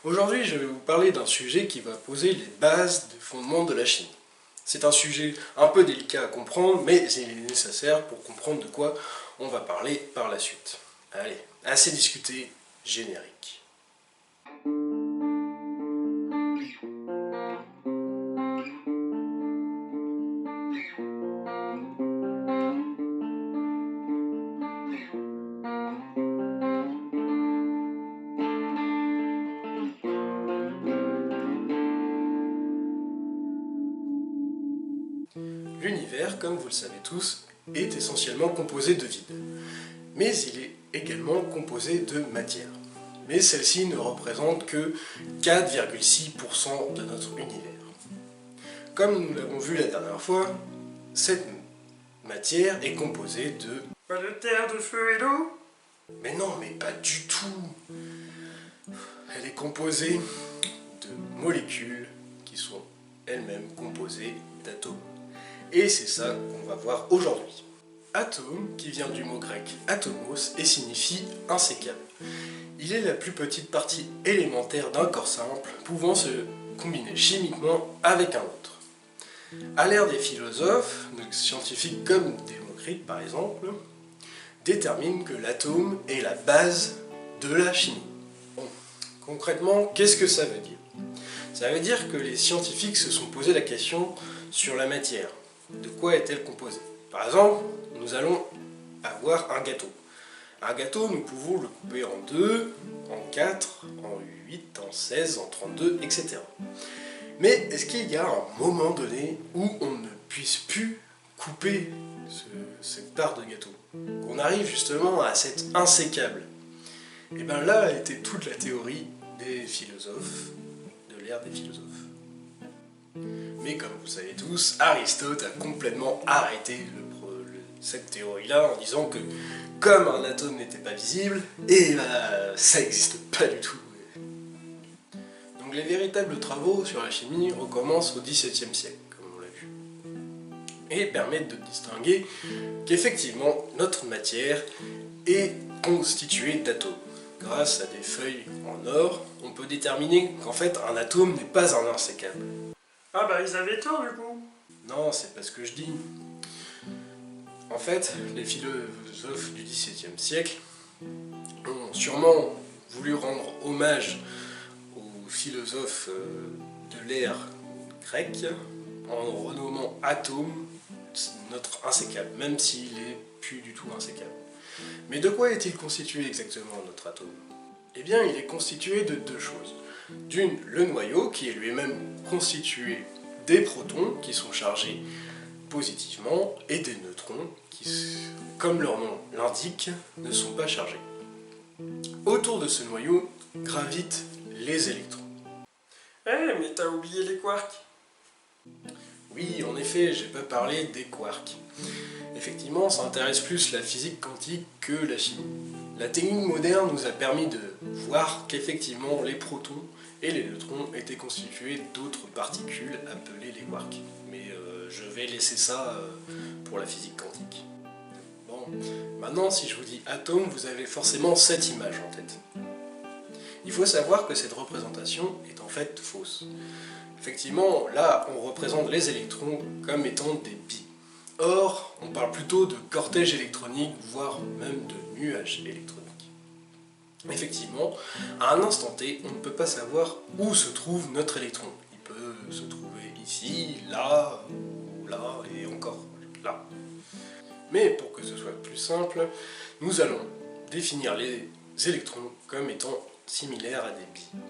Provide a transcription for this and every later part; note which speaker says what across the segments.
Speaker 1: Aujourd'hui, je vais vous parler d'un sujet qui va poser les bases des fondements de la chimie. C'est un sujet un peu délicat à comprendre, mais il est nécessaire pour comprendre de quoi on va parler par la suite. Allez, assez discuté, générique. L'univers, comme vous le savez tous, est essentiellement composé de vide. Mais il est également composé de matière. Mais celle-ci ne représente que 4,6% de notre univers. Comme nous l'avons vu la dernière fois, cette matière est composée de...
Speaker 2: Pas de terre, de feu et d'eau?
Speaker 1: Mais non, mais pas du tout. Elle est composée de molécules qui sont elles-mêmes composées d'atomes. Et c'est ça qu'on va voir aujourd'hui. Atome, qui vient du mot grec atomos, et signifie insécable. Il est la plus petite partie élémentaire d'un corps simple, pouvant se combiner chimiquement avec un autre. À l'ère des philosophes, des scientifiques comme Démocrite par exemple, déterminent que l'atome est la base de la chimie. Bon, concrètement, qu'est-ce que ça veut dire? Ça veut dire que les scientifiques se sont posé la question sur la matière. De quoi est-elle composée? Par exemple, nous allons avoir un gâteau. Un gâteau, nous pouvons le couper en 2, en 4, en 8, en 16, en 32, etc. Mais est-ce qu'il y a un moment donné où on ne puisse plus couper cette part de gâteau? Qu'on arrive justement à cet insécable? Et bien là était toute la théorie des philosophes, de l'ère des philosophes. Mais comme vous savez tous, Aristote a complètement arrêté cette théorie-là en disant que comme un atome n'était pas visible, et ça n'existe pas du tout. Donc les véritables travaux sur la chimie recommencent au XVIIe siècle, comme on l'a vu, et permettent de distinguer qu'effectivement notre matière est constituée d'atomes. Grâce à des feuilles en or, on peut déterminer qu'en fait un atome n'est pas un insécable.
Speaker 2: Ah bah ils avaient tort du coup.
Speaker 1: Non, c'est pas ce que je dis. En fait, les philosophes du XVIIe siècle ont sûrement voulu rendre hommage aux philosophes de l'ère grecque en renommant atome notre insécable, même s'il est plus du tout insécable. Mais de quoi est-il constitué exactement notre atome? Eh bien, il est constitué de deux choses. D'une, le noyau, qui est lui-même constitué des protons, qui sont chargés positivement, et des neutrons, qui, comme leur nom l'indique, ne sont pas chargés. Autour de ce noyau gravitent les électrons.
Speaker 2: Eh, mais t'as oublié les quarks.
Speaker 1: Oui, en effet, j'ai pas parlé des quarks. Effectivement, ça intéresse plus la physique quantique que la chimie. La technique moderne nous a permis de voir qu'effectivement les protons et les neutrons étaient constitués d'autres particules appelées les quarks. Mais je vais laisser ça pour la physique quantique. Bon, maintenant si je vous dis atome, vous avez forcément cette image en tête. Il faut savoir que cette représentation est en fait fausse. Effectivement, là, on représente les électrons comme étant des billes. Or, on parle plutôt de cortège électronique, voire même de nuage électronique. Effectivement, à un instant T, on ne peut pas savoir où se trouve notre électron. Il peut se trouver ici, là, ou là, et encore là. Mais pour que ce soit plus simple, nous allons définir les électrons comme étant similaires à des billes.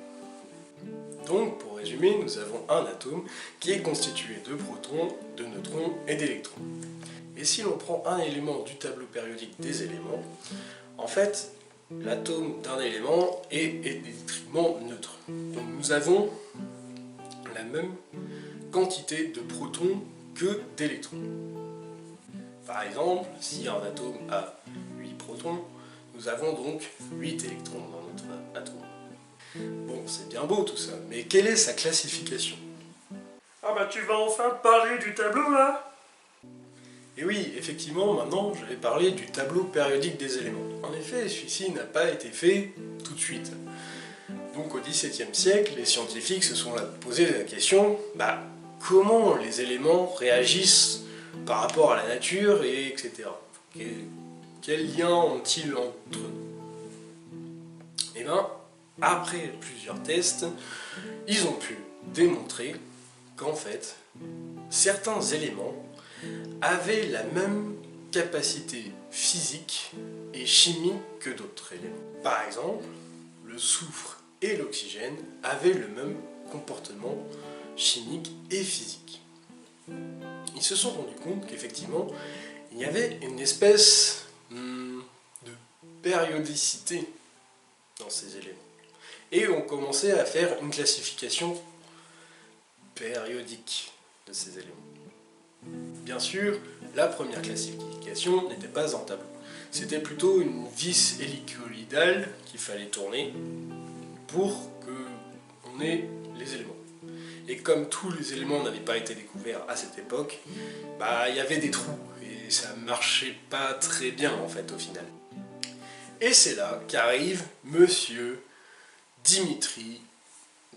Speaker 1: Donc, pour résumer, nous avons un atome qui est constitué de protons, de neutrons et d'électrons. Et si l'on prend un élément du tableau périodique des éléments, en fait, l'atome d'un élément est électriquement neutre. Donc nous avons la même quantité de protons que d'électrons. Par exemple, si un atome a 8 protons, nous avons donc 8 électrons dans notre atome. Bon, c'est bien beau tout ça, mais quelle est sa classification?
Speaker 2: Ah bah tu vas enfin parler du tableau là?
Speaker 1: Et oui, effectivement, maintenant je vais parler du tableau périodique des éléments. En effet, celui-ci n'a pas été fait tout de suite. Donc au XVIIe siècle, les scientifiques se sont posé la question, comment les éléments réagissent par rapport à la nature, et etc. Quel lien ont-ils entre eux? Et bien, après plusieurs tests, ils ont pu démontrer qu'en fait, certains éléments avaient la même capacité physique et chimique que d'autres éléments. Par exemple, le soufre et l'oxygène avaient le même comportement chimique et physique. Ils se sont rendus compte qu'effectivement, il y avait une espèce de périodicité dans ces éléments. Et on commençait à faire une classification périodique de ces éléments. Bien sûr, la première classification n'était pas en tableau. C'était plutôt une vis hélicoïdale qu'il fallait tourner pour qu'on ait les éléments. Et comme tous les éléments n'avaient pas été découverts à cette époque, il y avait des trous et ça marchait pas très bien en fait au final. Et c'est là qu'arrive monsieur Dimitri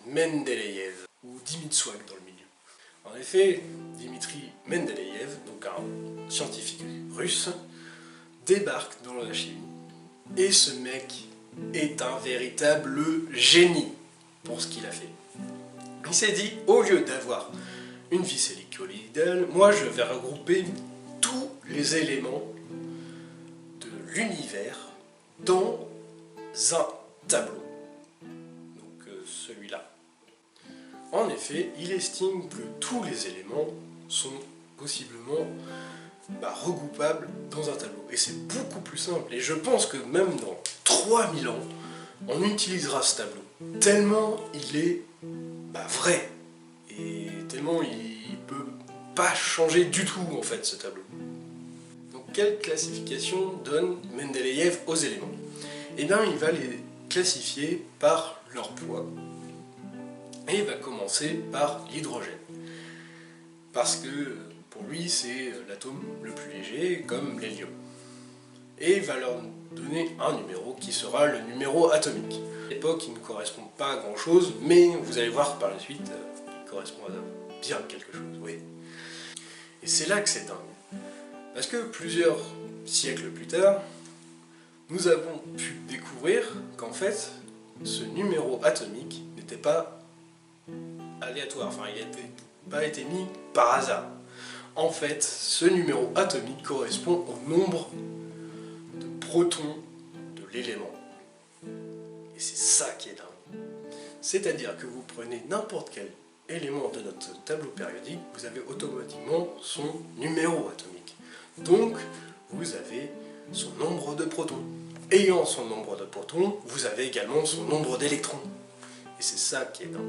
Speaker 1: Mendeleïev, ou Dimitswak dans le milieu. En effet, Dimitri Mendeleïev, donc un scientifique russe, débarque dans la chimie. Et ce mec est un véritable génie pour ce qu'il a fait. Il s'est dit, au lieu d'avoir une vis hélicoïdale, moi je vais regrouper tous les éléments de l'univers dans un tableau. Donc celui-là. En effet, il estime que tous les éléments sont possiblement regroupables dans un tableau. Et c'est beaucoup plus simple. Et je pense que même dans 3000 ans, on utilisera ce tableau. Tellement il est vrai. Et tellement il ne peut pas changer du tout en fait ce tableau. Donc quelle classification donne Mendeleïev aux éléments? Eh bien il va les classifier par leur poids. Et il va commencer par l'hydrogène. Parce que pour lui c'est l'atome le plus léger comme l'hélium. Et il va leur donner un numéro qui sera le numéro atomique. À l'époque il ne correspond pas à grand chose, mais vous allez voir par la suite, il correspond à bien quelque chose, oui. Et c'est là que c'est dingue. Parce que plusieurs siècles plus tard, nous avons pu découvrir qu'en fait, ce numéro atomique n'était pas aléatoire, enfin il n'a pas été mis par hasard. En fait, ce numéro atomique correspond au nombre de protons de l'élément. Et c'est ça qui est dingue. C'est-à-dire que vous prenez n'importe quel élément de notre tableau périodique, vous avez automatiquement son numéro atomique. Donc, vous avez son nombre de protons. Ayant son nombre de protons, vous avez également son nombre d'électrons. Et c'est ça qui est dingue.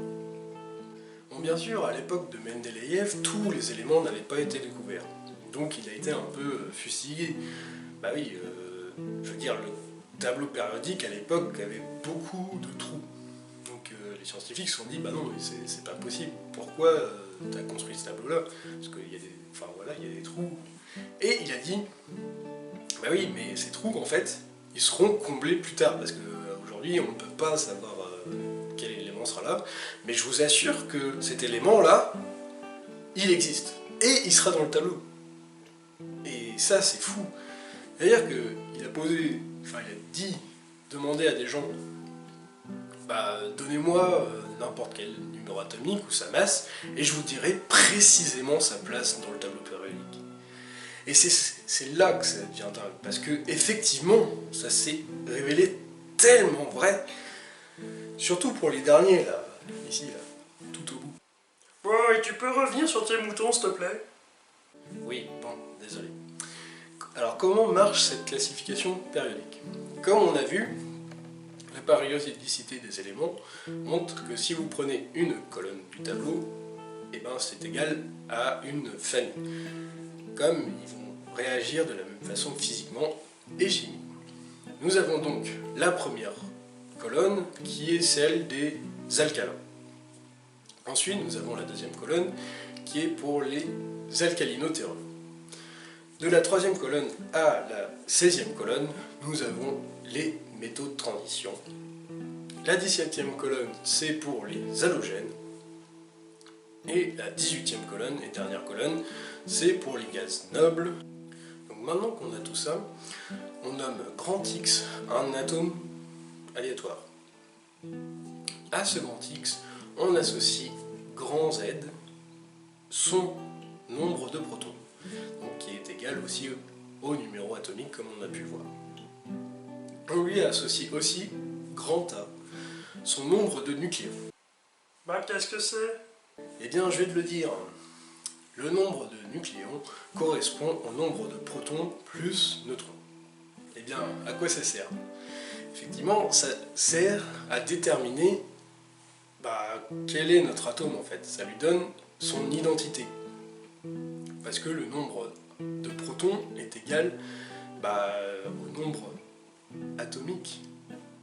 Speaker 1: Bon, bien sûr, à l'époque de Mendeleïev, tous les éléments n'avaient pas été découverts. Donc il a été un peu fusillé. Je veux dire, le tableau périodique à l'époque avait beaucoup de trous. Donc les scientifiques se sont dit, non, mais c'est pas possible. Pourquoi tu as construit ce tableau-là? Parce qu'il y a il y a des trous. Et il a dit, oui, mais ces trous, en fait, ils seront comblés plus tard. Parce qu'aujourd'hui, on ne peut pas savoir quel élément sera là. Mais je vous assure que cet élément-là, il existe. Et il sera dans le tableau. Et ça, c'est fou. C'est-à-dire qu'il a demandé à des gens, donnez-moi n'importe quel numéro atomique ou sa masse, et je vous dirai précisément sa place dans le tableau périodique. Et c'est là que ça devient dingue, parce que effectivement, ça s'est révélé tellement vrai, surtout pour les derniers, là, ici, là, tout au bout.
Speaker 2: Ouais, et tu peux revenir sur tes moutons, s'il te plaît?
Speaker 1: Oui, bon, désolé. Alors, comment marche cette classification périodique? Comme on a vu, la périodicité des éléments montre que si vous prenez une colonne du tableau, c'est égal à une famille. Comme ils vont réagir de la même façon physiquement et chimiquement. Nous avons donc la première colonne qui est celle des alcalins. Ensuite, nous avons la deuxième colonne qui est pour les alcalinotéreux. De la troisième colonne à la 16e colonne, nous avons les métaux de transition. La 17e colonne, c'est pour les halogènes. Et la 18e colonne, et dernière colonne, c'est pour les gaz nobles. Donc maintenant qu'on a tout ça, on nomme grand X un atome aléatoire. À ce grand X, on associe grand Z son nombre de protons, donc qui est égal aussi au numéro atomique comme on a pu le voir. On lui associe aussi grand A son nombre de nucléons.
Speaker 2: Bah qu'est-ce que c'est?
Speaker 1: Eh bien, je vais te le dire. Le nombre de nucléons correspond au nombre de protons plus neutrons. Eh bien, à quoi ça sert? Effectivement, ça sert à déterminer quel est notre atome en fait. Ça lui donne son identité. Parce que le nombre de protons est égal au nombre atomique.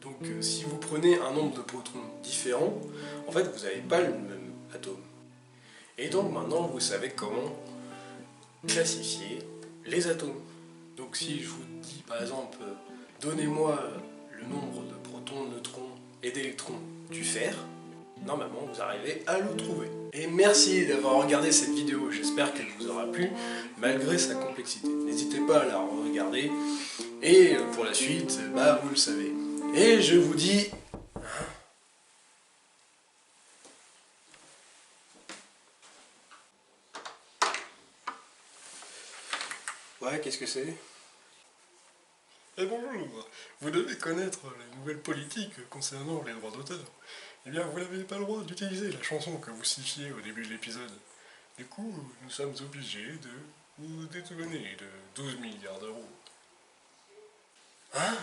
Speaker 1: Donc si vous prenez un nombre de protons différent, en fait vous n'avez pas le même atome. Et donc maintenant vous savez comment classifier les atomes. Donc si je vous dis par exemple, donnez-moi le nombre de protons, neutrons et d'électrons du fer, normalement vous arrivez à le trouver. Et merci d'avoir regardé cette vidéo, j'espère qu'elle vous aura plu, malgré sa complexité. N'hésitez pas à la regarder, et pour la suite, vous le savez. Et je vous dis... Ouais, qu'est-ce que c'est?
Speaker 3: Eh bonjour, vous devez connaître les nouvelles politiques concernant les droits d'auteur. Eh bien, vous n'avez pas le droit d'utiliser la chanson que vous citiez au début de l'épisode. Du coup, nous sommes obligés de vous dédouaner de 12 milliards d'euros.
Speaker 1: Hein?